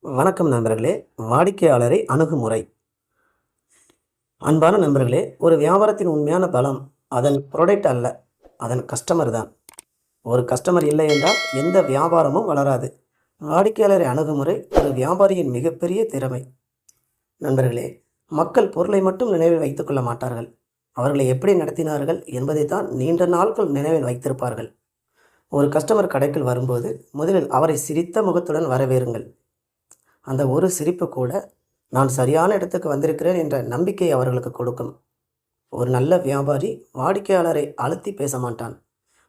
வணக்கம் நண்பர்களே. வாடிக்கையாளரை அணுகுமுறை. அன்பான நண்பர்களே, ஒரு வியாபாரத்தின் உண்மையான பலம் அதன் ப்ராடக்ட் அல்ல, அதன் கஸ்டமர் தான். ஒரு கஸ்டமர் இல்லை என்றால் எந்த வியாபாரமும் வளராது. வாடிக்கையாளரை அணுகுமுறை ஒரு வியாபாரியின் மிகப்பெரிய திறமை. நண்பர்களே, மக்கள் பொருளை மட்டும் நினைவில் வைத்துக் கொள்ள மாட்டார்கள், அவர்களை எப்படி நடத்தினார்கள் என்பதைத்தான் நீண்ட நாட்கள் நினைவில் வைத்திருப்பார்கள். ஒரு கஸ்டமர் கடைக்குள் வரும்போது முதலில் அவரை சிரித்த முகத்துடன் வரவேறுங்கள். அந்த ஒரு சிரிப்பு கூட நான் சரியான இடத்துக்கு வந்திருக்கிறேன் என்ற நம்பிக்கையை அவர்களுக்கு கொடுக்கும். ஒரு நல்ல வியாபாரி வாடிக்கையாளரை அழுத்தி பேச மாட்டான்,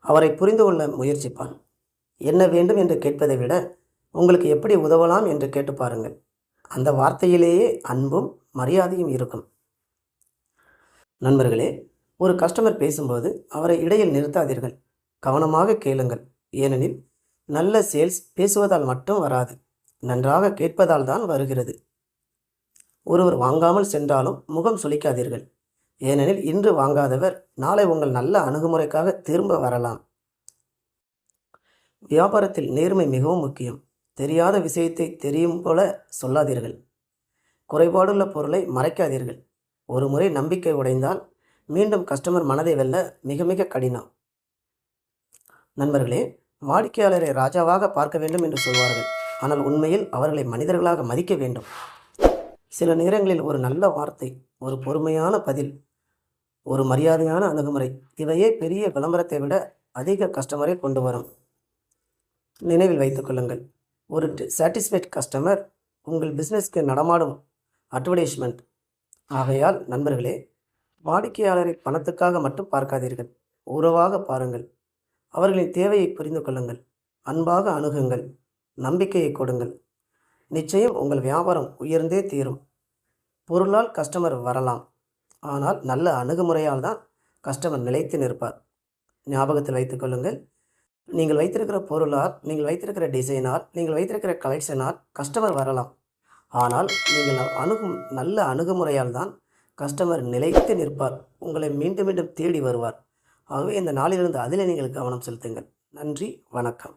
அவரை புரிந்து கொள்ள முயற்சிப்பான். என்ன வேண்டும் என்று கேட்பதை விட உங்களுக்கு எப்படி உதவலாம் என்று கேட்டு பாருங்கள். அந்த வார்த்தையிலேயே அன்பும் மரியாதையும் இருக்கும். நண்பர்களே, ஒரு கஸ்டமர் பேசும்போது அவரை இடையில் நிறுத்தாதீர்கள், கவனமாக கேளுங்கள். ஏனெனில் நல்ல சேல்ஸ் பேசுவதால் மட்டும் வராது, நன்றாக கேட்பதால் தான் வருகிறது. ஒருவர் வாங்காமல் சென்றாலும் முகம் சுளிக்காதீர்கள், ஏனெனில் இன்று வாங்காதவர் நாளை உங்கள் நல்ல அணுகுமுறைக்காக திரும்ப வரலாம். வியாபாரத்தில் நேர்மை மிகவும் முக்கியம். தெரியாத விஷயத்தை தெரியும் போல சொல்லாதீர்கள், குறைபாடுள்ள பொருளை மறைக்காதீர்கள். ஒரு முறை நம்பிக்கை உடைந்தால் மீண்டும் கஸ்டமர் மனதை வெல்ல மிக மிக கடினம். நண்பர்களே, வாடிக்கையாளரை ராஜாவாக பார்க்க வேண்டும் என்று சொல்வார்கள், ஆனால் உண்மையில் அவர்களை மனிதர்களாக மதிக்க வேண்டும். சில நேரங்களில் ஒரு நல்ல வார்த்தை, ஒரு பொறுமையான பதில், ஒரு மரியாதையான அணுகுமுறை, இவையே பெரிய விளம்பரத்தை விட அதிக கஸ்டமரை கொண்டு வரும். நினைவில் வைத்துக் கொள்ளுங்கள், ஒரு சாட்டிஸ்ஃபைட் கஸ்டமர் உங்கள் பிஸ்னஸ்க்கு நடமாடும் அட்வர்டைஸ்மெண்ட். ஆகையால் நண்பர்களே, வாடிக்கையாளரை பணத்துக்காக மட்டும் பார்க்காதீர்கள், உறவாக பாருங்கள். அவர்களின் தேவையை புரிந்து கொள்ளுங்கள், அன்பாக அணுகுங்கள், நம்பிக்கையை கொடுங்கள். நிச்சயம் உங்கள் வியாபாரம் உயர்ந்தே தீரும். பொருளால் கஸ்டமர் வரலாம், ஆனால் நல்ல அணுகுமுறையால் தான் கஸ்டமர் நிலைத்து நிற்பார். ஞாபகத்தில் வைத்துக் கொள்ளுங்கள், நீங்கள் வைத்திருக்கிற பொருளால், நீங்கள் வைத்திருக்கிற டிசைனால், நீங்கள் வைத்திருக்கிற கலெக்ஷனால் கஸ்டமர் வரலாம், ஆனால் நீங்கள் நல்ல அணுகுமுறையால் தான் கஸ்டமர் நிலைத்து நிற்பார், உங்களை மீண்டும் மீண்டும் தேடி வருவார். ஆகவே இந்த நாளிலிருந்து அதிலே நீங்கள் கவனம் செலுத்துங்கள். நன்றி, வணக்கம்.